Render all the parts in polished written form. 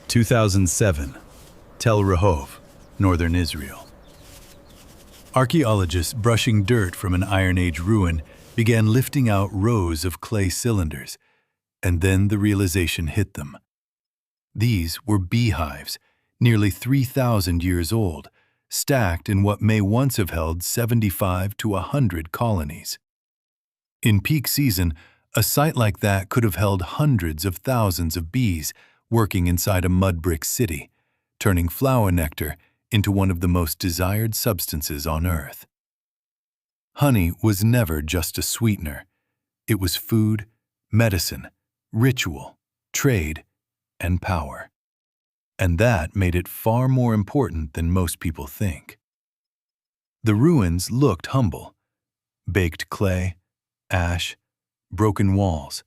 2007, Tel Rehov, northern Israel. Archaeologists brushing dirt from an Iron Age ruin began lifting out rows of clay cylinders, and then the realization hit them. These were beehives, nearly 3,000 years old, stacked in what may once have held 75 to 100 colonies. In peak season, a site like that could have held hundreds of thousands of bees working inside a mud brick city, turning flower nectar into one of the most desired substances on Earth. Honey was never just a sweetener. It was food, medicine, ritual, trade, and power. And that made it far more important than most people think. The ruins looked humble: baked clay, ash, broken walls.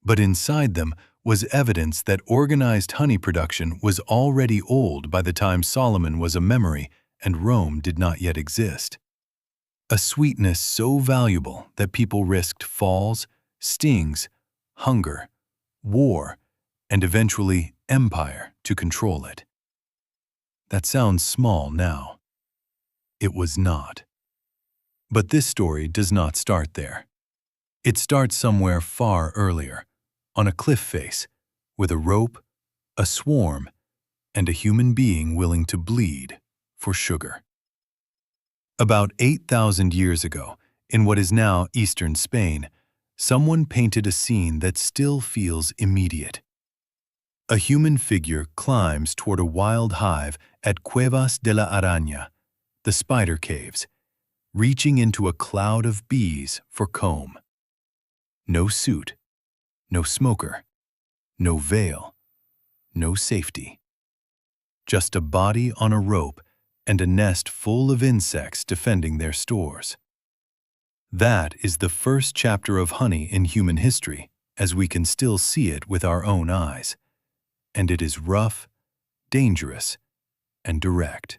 But inside them was evidence that organized honey production was already old by the time Solomon was a memory and Rome did not yet exist. A sweetness so valuable that people risked falls, stings, hunger, war, and eventually empire to control it. That sounds small now. It was not. But this story does not start there. It starts somewhere far earlier, on a cliff face, with a rope, a swarm, and a human being willing to bleed for sugar. About 8,000 years ago, in what is now eastern Spain, someone painted a scene that still feels immediate. A human figure climbs toward a wild hive at Cuevas de la Araña, the spider caves, reaching into a cloud of bees for comb. No suit, no smoker, no veil, no safety. Just a body on a rope and a nest full of insects defending their stores. That is the first chapter of honey in human history, as we can still see it with our own eyes. And it is rough, dangerous, and direct.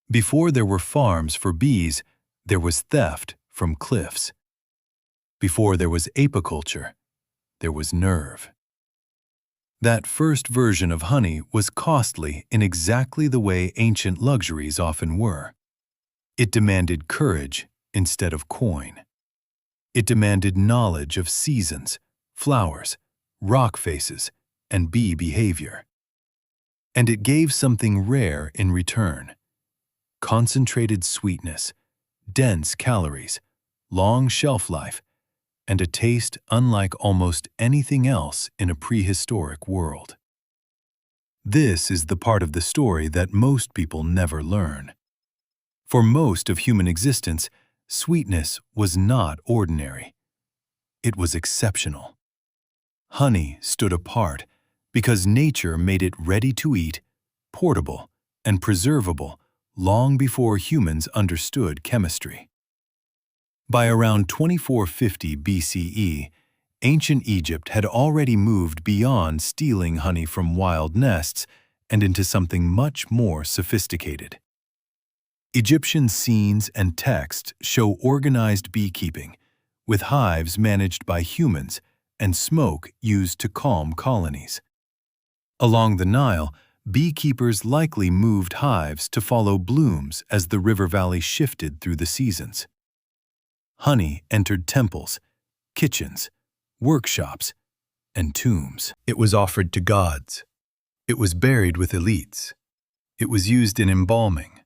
Before there were farms for bees, there was theft from cliffs. Before there was apiculture, there was nerve. That first version of honey was costly in exactly the way ancient luxuries often were. It demanded courage instead of coin. It demanded knowledge of seasons, flowers, rock faces, and bee behavior. And it gave something rare in return: concentrated sweetness, dense calories, long shelf life, and a taste unlike almost anything else in a prehistoric world. This is the part of the story that most people never learn. For most of human existence, sweetness was not ordinary. It was exceptional. Honey stood apart because nature made it ready to eat, portable, and preservable long before humans understood chemistry. By around 2450 BCE, ancient Egypt had already moved beyond stealing honey from wild nests and into something much more sophisticated. Egyptian scenes and texts show organized beekeeping, with hives managed by humans and smoke used to calm colonies. Along the Nile, beekeepers likely moved hives to follow blooms as the river valley shifted through the seasons. Honey entered temples, kitchens, workshops, and tombs. It was offered to gods. It was buried with elites. It was used in embalming.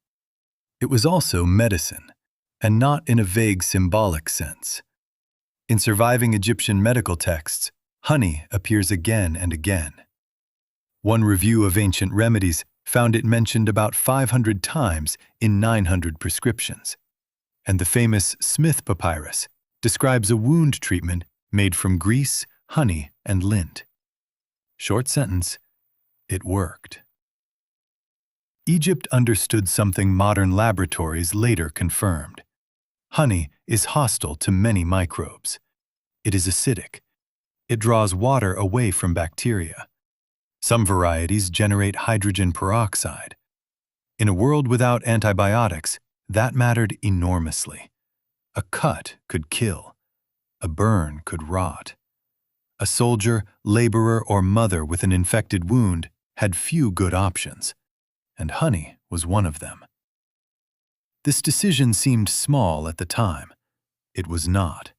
It was also medicine, and not in a vague symbolic sense. In surviving Egyptian medical texts, honey appears again and again. One review of ancient remedies found it mentioned about 500 times in 900 prescriptions. And the famous Smith Papyrus describes a wound treatment made from grease, honey, and lint. Short sentence: it worked. Egypt understood something modern laboratories later confirmed. Honey is hostile to many microbes. It is acidic. It draws water away from bacteria. Some varieties generate hydrogen peroxide. In a world without antibiotics, that mattered enormously. A cut could kill. A burn could rot. A soldier, laborer, or mother with an infected wound had few good options, and honey was one of them. This decision seemed small at the time. It was not.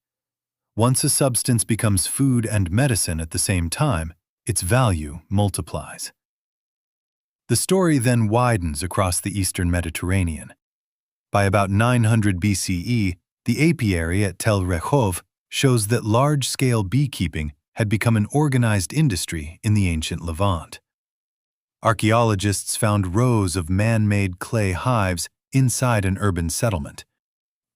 Once a substance becomes food and medicine at the same time, its value multiplies. The story then widens across the eastern Mediterranean. By about 900 BCE, the apiary at Tel Rehov shows that large-scale beekeeping had become an organized industry in the ancient Levant. Archaeologists found rows of man-made clay hives inside an urban settlement,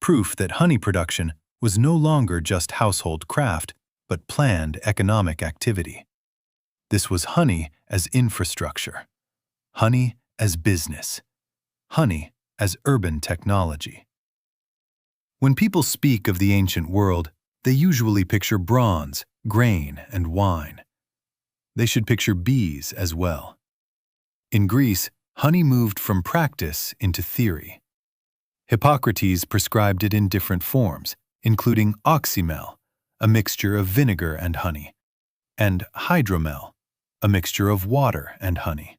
proof that honey production was no longer just household craft, but planned economic activity. This was honey as infrastructure, honey as business, honey as urban technology. When people speak of the ancient world, they usually picture bronze, grain, and wine. They should picture bees as well. In Greece, honey moved from practice into theory. Hippocrates prescribed it in different forms, including oxymel, a mixture of vinegar and honey, and hydromel, a mixture of water and honey.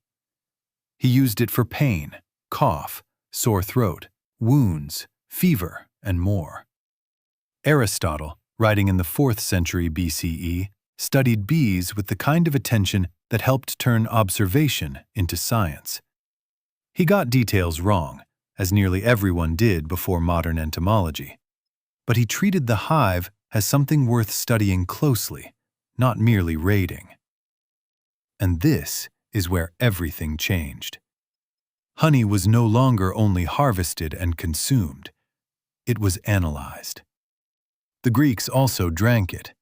He used it for pain, cough, sore throat, wounds, fever, and more. Aristotle, writing in the 4th century BCE, studied bees with the kind of attention that helped turn observation into science. He got details wrong, as nearly everyone did before modern entomology. But he treated the hive as something worth studying closely, not merely raiding. And this is where everything changed. Honey was no longer only harvested and consumed. It was analyzed. The Greeks also drank it.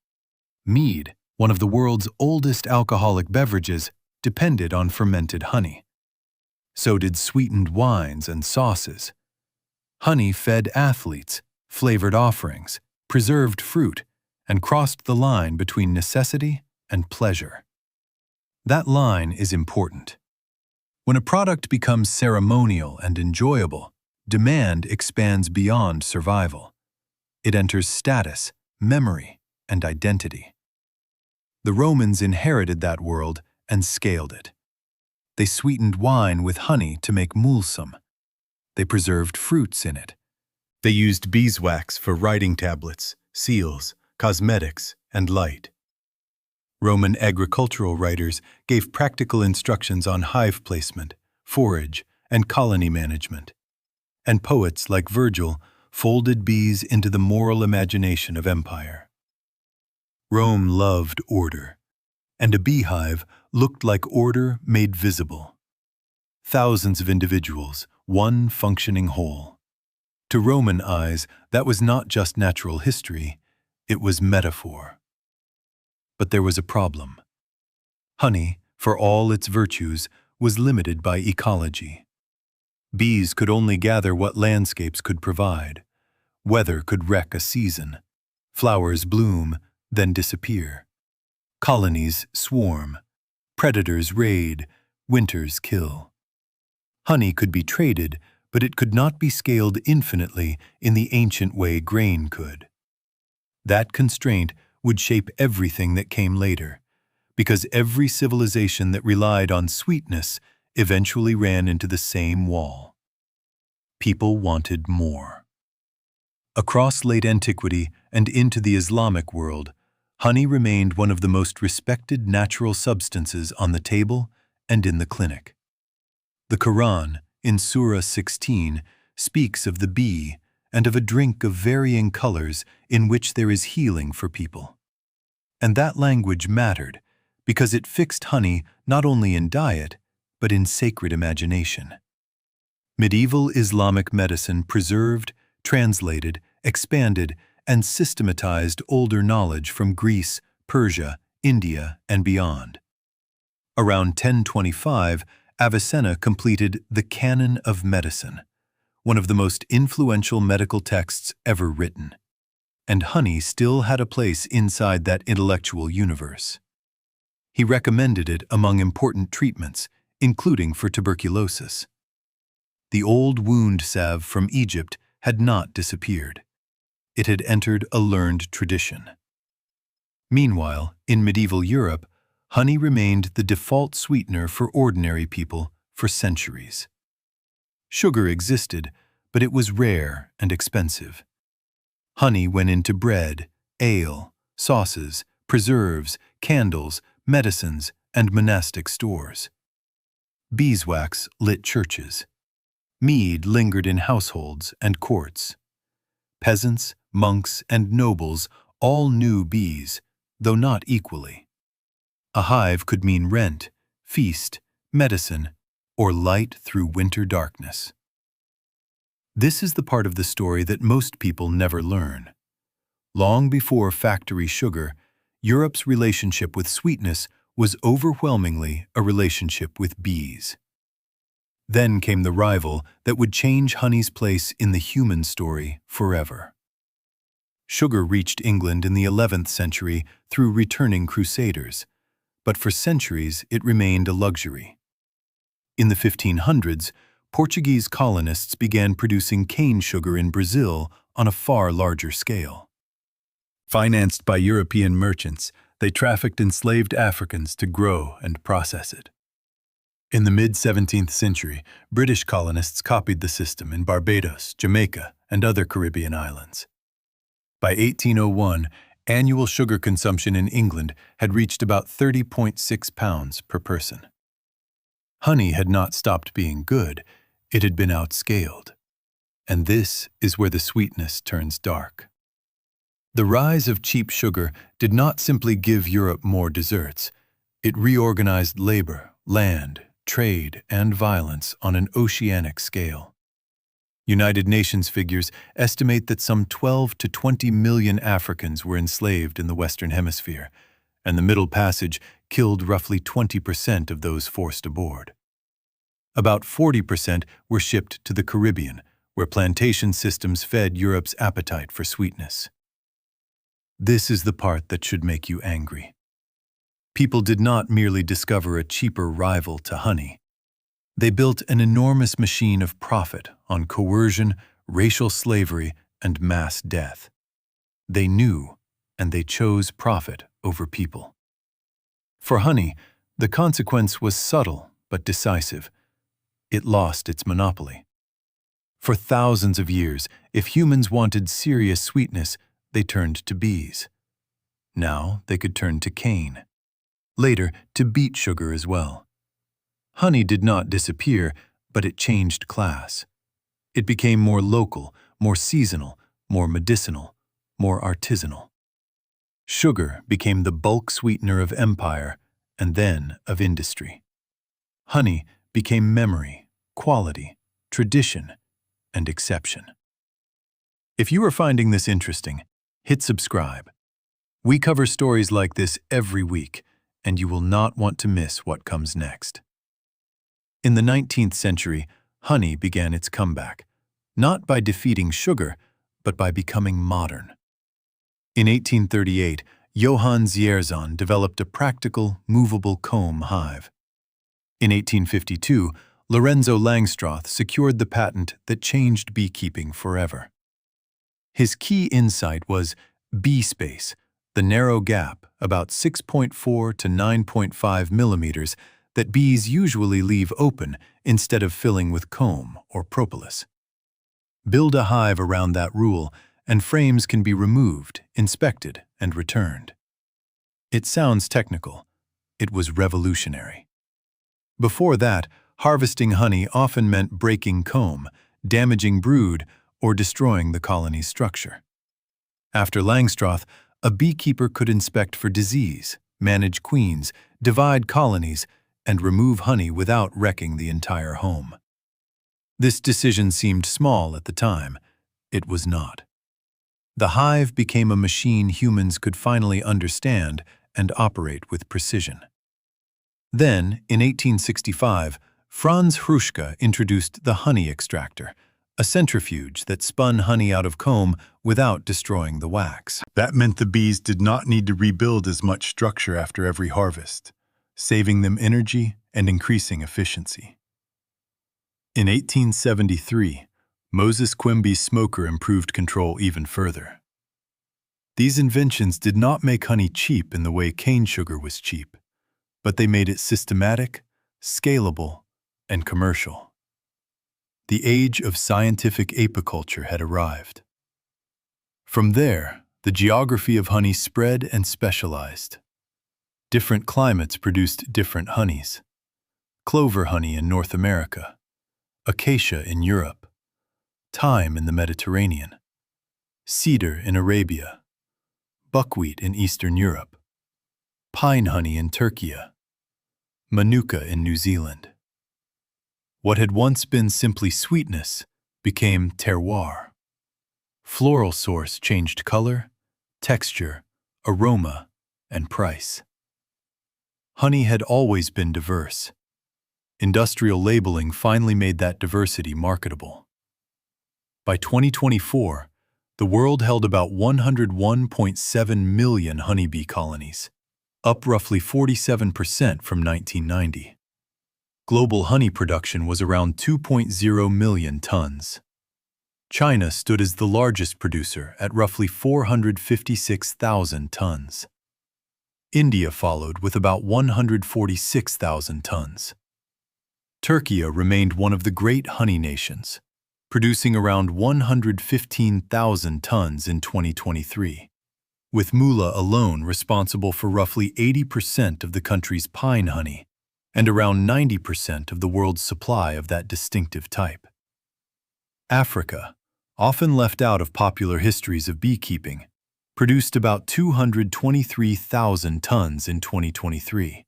Mead, one of the world's oldest alcoholic beverages, depended on fermented honey. So did sweetened wines and sauces. Honey fed athletes, flavored offerings, preserved fruit, and crossed the line between necessity and pleasure. That line is important. When a product becomes ceremonial and enjoyable, demand expands beyond survival. It enters status, memory, and identity. The Romans inherited that world and scaled it. They sweetened wine with honey to make mulsum. They preserved fruits in it. They used beeswax for writing tablets, seals, cosmetics, and light. Roman agricultural writers gave practical instructions on hive placement, forage, and colony management. And poets like Virgil folded bees into the moral imagination of empire. Rome loved order, and a beehive looked like order made visible. Thousands of individuals, one functioning whole. To Roman eyes, that was not just natural history, it was metaphor. But there was a problem. Honey, for all its virtues, was limited by ecology. Bees could only gather what landscapes could provide. Weather could wreck a season. Flowers bloom, then disappear. Colonies swarm. Predators raid. Winters kill. Honey could be traded, but it could not be scaled infinitely in the ancient way grain could. That constraint would shape everything that came later, because every civilization that relied on sweetness eventually ran into the same wall. People wanted more. Across late antiquity and into the Islamic world, honey remained one of the most respected natural substances on the table and in the clinic. The Quran, in Surah 16, speaks of the bee and of a drink of varying colors in which there is healing for people. And that language mattered because it fixed honey not only in diet, but in sacred imagination. Medieval Islamic medicine preserved, translated, expanded, and systematized older knowledge from Greece, Persia, India, and beyond. Around 1025, Avicenna completed the Canon of Medicine, one of the most influential medical texts ever written. And honey still had a place inside that intellectual universe. He recommended it among important treatments, including for tuberculosis. The old wound salve from Egypt had not disappeared. It had entered a learned tradition. Meanwhile, in medieval Europe, honey remained the default sweetener for ordinary people for centuries. Sugar existed, but it was rare and expensive. Honey went into bread, ale, sauces, preserves, candles, medicines, and monastic stores. Beeswax lit churches. Mead lingered in households and courts. Peasants, monks, and nobles all knew bees, though not equally. A hive could mean rent, feast, medicine, or light through winter darkness. This is the part of the story that most people never learn. Long before factory sugar, Europe's relationship with sweetness was overwhelmingly a relationship with bees. Then came the rival that would change honey's place in the human story forever. Sugar reached England in the 11th century through returning crusaders, but for centuries it remained a luxury. In the 1500s, Portuguese colonists began producing cane sugar in Brazil on a far larger scale. Financed by European merchants, they trafficked enslaved Africans to grow and process it. In the mid-17th century, British colonists copied the system in Barbados, Jamaica, and other Caribbean islands. By 1801, annual sugar consumption in England had reached about 30.6 pounds per person. Honey had not stopped being good, it had been outscaled. And this is where the sweetness turns dark. The rise of cheap sugar did not simply give Europe more desserts. It reorganized labor, land, trade, and violence on an oceanic scale. United Nations figures estimate that some 12 to 20 million Africans were enslaved in the Western Hemisphere, and the Middle Passage killed roughly 20% of those forced aboard. About 40% were shipped to the Caribbean, where plantation systems fed Europe's appetite for sweetness. This is the part that should make you angry. People did not merely discover a cheaper rival to honey. They built an enormous machine of profit on coercion, racial slavery, and mass death. They knew, and they chose profit over people. For honey, the consequence was subtle but decisive. It lost its monopoly. For thousands of years, if humans wanted serious sweetness, they turned to bees. Now they could turn to cane. Later, to beet sugar as well. Honey did not disappear, but it changed class. It became more local, more seasonal, more medicinal, more artisanal. Sugar became the bulk sweetener of empire and then of industry. Honey became memory, quality, tradition, and exception. If you are finding this interesting, hit subscribe. We cover stories like this every week, and you will not want to miss what comes next. In the 19th century, honey began its comeback, not by defeating sugar, but by becoming modern. In 1838, Johann Dzierzon developed a practical, movable comb hive. In 1852, Lorenzo Langstroth secured the patent that changed beekeeping forever. His key insight was bee space, the narrow gap, about 6.4 to 9.5 millimeters, that bees usually leave open instead of filling with comb or propolis. Build a hive around that rule, and frames can be removed, inspected, and returned. It sounds technical. It was revolutionary. Before that, harvesting honey often meant breaking comb, damaging brood, or destroying the colony's structure. After Langstroth, a beekeeper could inspect for disease, manage queens, divide colonies, and remove honey without wrecking the entire home. This decision seemed small at the time. It was not. The hive became a machine humans could finally understand and operate with precision. Then, in 1865, Franz Hruschka introduced the honey extractor, a centrifuge that spun honey out of comb without destroying the wax. That meant the bees did not need to rebuild as much structure after every harvest, saving them energy and increasing efficiency. In 1873, Moses Quimby's smoker improved control even further. These inventions did not make honey cheap in the way cane sugar was cheap, but they made it systematic, scalable, and commercial. The age of scientific apiculture had arrived. From there, the geography of honey spread and specialized. Different climates produced different honeys. Clover honey in North America, acacia in Europe, thyme in the Mediterranean, cedar in Arabia, buckwheat in Eastern Europe, pine honey in Turkey, manuka in New Zealand. What had once been simply sweetness became terroir. Floral source changed color, texture, aroma, and price. Honey had always been diverse. Industrial labeling finally made that diversity marketable. By 2024, the world held about 101.7 million honeybee colonies, up roughly 47% from 1990. Global honey production was around 2.0 million tons. China stood as the largest producer at roughly 456,000 tons. India followed with about 146,000 tons. Turkey remained one of the great honey nations, producing around 115,000 tons in 2023, with Muğla alone responsible for roughly 80% of the country's pine honey and around 90% of the world's supply of that distinctive type. Africa, often left out of popular histories of beekeeping, produced about 223,000 tons in 2023,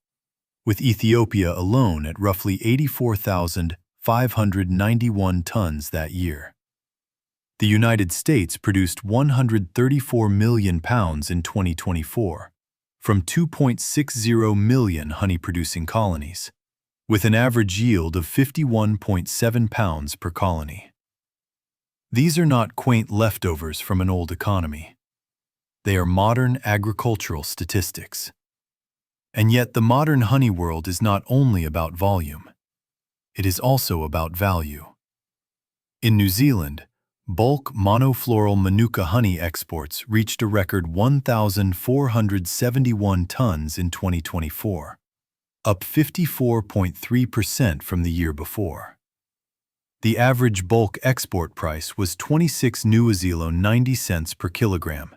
with Ethiopia alone at roughly 84,591 tons that year. The United States produced 134 million pounds in 2024 from 2.60 million honey-producing colonies, with an average yield of 51.7 pounds per colony. These are not quaint leftovers from an old economy. They are modern agricultural statistics. And yet the modern honey world is not only about volume. It is also about value. In New Zealand, bulk monofloral manuka honey exports reached a record 1,471 tons in 2024, up 54.3% from the year before. The average bulk export price was 26 New Zealand 90 cents per kilogram,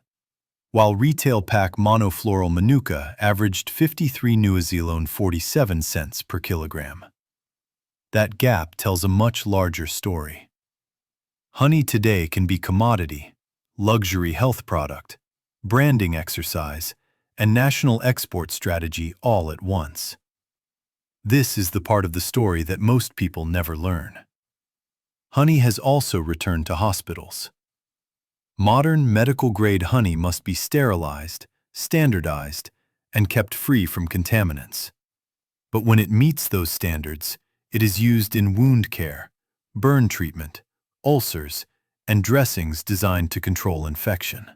while retail pack monofloral manuka averaged 53 New Zealand 47 cents per kilogram. That gap tells a much larger story. Honey today can be commodity, luxury health product, branding exercise, and national export strategy all at once. This is the part of the story that most people never learn. Honey has also returned to hospitals. Modern medical-grade honey must be sterilized, standardized, and kept free from contaminants. But when it meets those standards, it is used in wound care, burn treatment, ulcers, and dressings designed to control infection.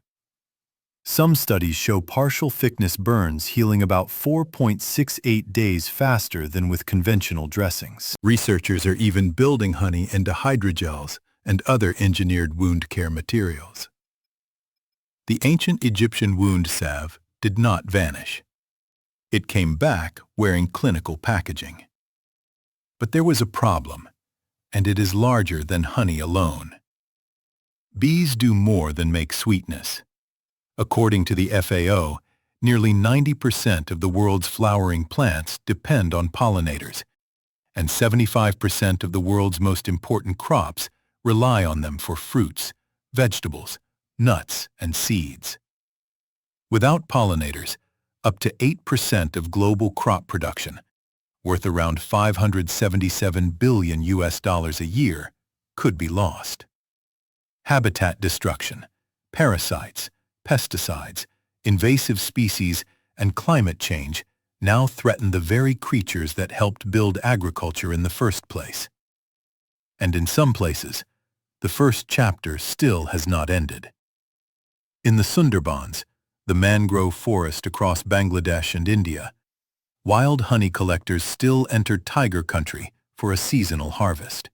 Some studies show partial thickness burns healing about 4.68 days faster than with conventional dressings. Researchers are even building honey into hydrogels and other engineered wound care materials. The ancient Egyptian wound salve did not vanish. It came back wearing clinical packaging. But there was a problem, and it is larger than honey alone. Bees do more than make sweetness. According to the FAO, nearly 90% of the world's flowering plants depend on pollinators, and 75% of the world's most important crops rely on them for fruits, vegetables, nuts, and seeds. Without pollinators, up to 8% of global crop production, worth around $577 billion a year, could be lost. Habitat destruction, parasites, pesticides, invasive species, and climate change now threaten the very creatures that helped build agriculture in the first place. And in some places, the first chapter still has not ended. In the Sundarbans, the mangrove forest across Bangladesh and India, wild honey collectors still enter tiger country for a seasonal harvest.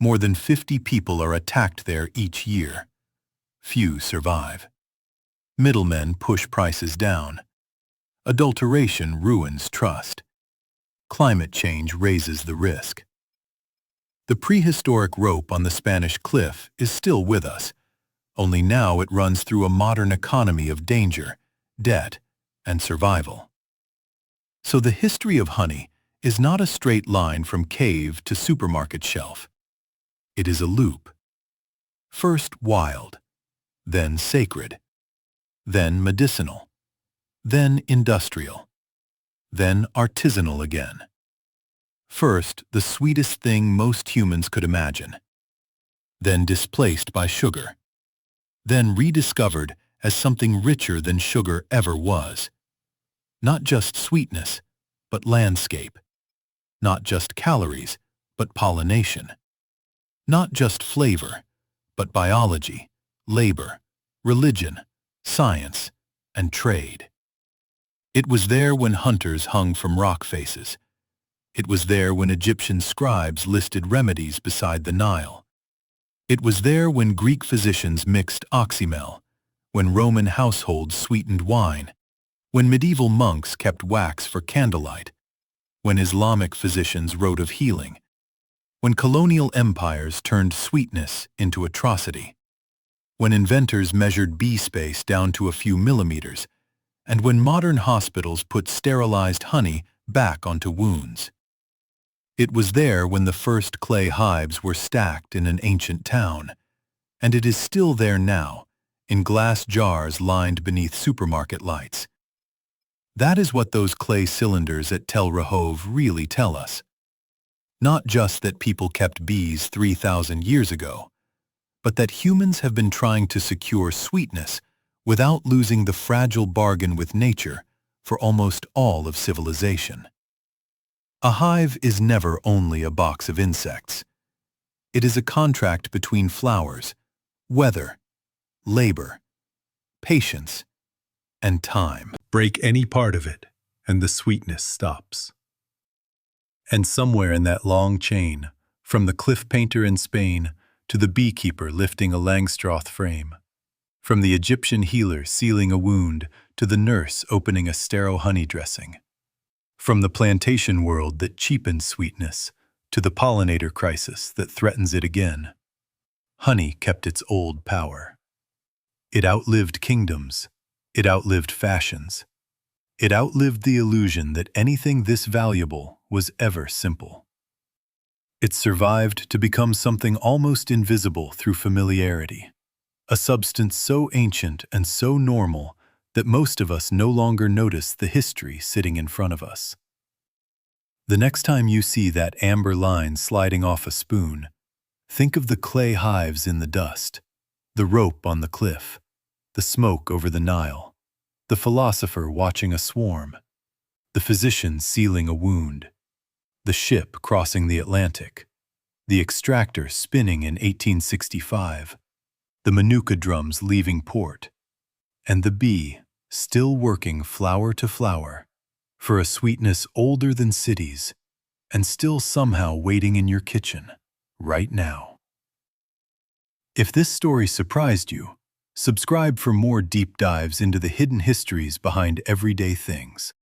More than 50 people are attacked there each year. Few survive. Middlemen push prices down. Adulteration ruins trust. Climate change raises the risk. The prehistoric rope on the Spanish cliff is still with us, only now it runs through a modern economy of danger, debt, and survival. So the history of honey is not a straight line from cave to supermarket shelf. It is a loop. First wild, then sacred, then medicinal, then industrial, then artisanal again. First, the sweetest thing most humans could imagine, then displaced by sugar, then rediscovered as something richer than sugar ever was. Not just sweetness, but landscape. Not just calories, but pollination. Not just flavor, but biology, labor, religion, science, and trade. It was there when hunters hung from rock faces. It was there when Egyptian scribes listed remedies beside the Nile. It was there when Greek physicians mixed oxymel, when Roman households sweetened wine, when medieval monks kept wax for candlelight, when Islamic physicians wrote of healing, when colonial empires turned sweetness into atrocity, when inventors measured bee space down to a few millimeters, and when modern hospitals put sterilized honey back onto wounds. It was there when the first clay hives were stacked in an ancient town, and it is still there now, in glass jars lined beneath supermarket lights. That is what those clay cylinders at Tel Rehov really tell us. Not just that people kept bees 3,000 years ago, but that humans have been trying to secure sweetness without losing the fragile bargain with nature for almost all of civilization. A hive is never only a box of insects. It is a contract between flowers, weather, labor, patience, and time. Break any part of it, and the sweetness stops. And somewhere in that long chain, from the cliff painter in Spain to the beekeeper lifting a Langstroth frame, from the Egyptian healer sealing a wound to the nurse opening a sterile honey dressing, from the plantation world that cheapens sweetness to the pollinator crisis that threatens it again, honey kept its old power. It outlived kingdoms. It outlived fashions. It outlived the illusion that anything this valuable was ever simple. It survived to become something almost invisible through familiarity, a substance so ancient and so normal that most of us no longer notice the history sitting in front of us. The next time you see that amber line sliding off a spoon, think of the clay hives in the dust, the rope on the cliff, the smoke over the Nile, the philosopher watching a swarm, the physician sealing a wound, the ship crossing the Atlantic, the extractor spinning in 1865, the manuka drums leaving port, and the bee still working flower to flower for a sweetness older than cities and still somehow waiting in your kitchen right now. If this story surprised you, subscribe for more deep dives into the hidden histories behind everyday things.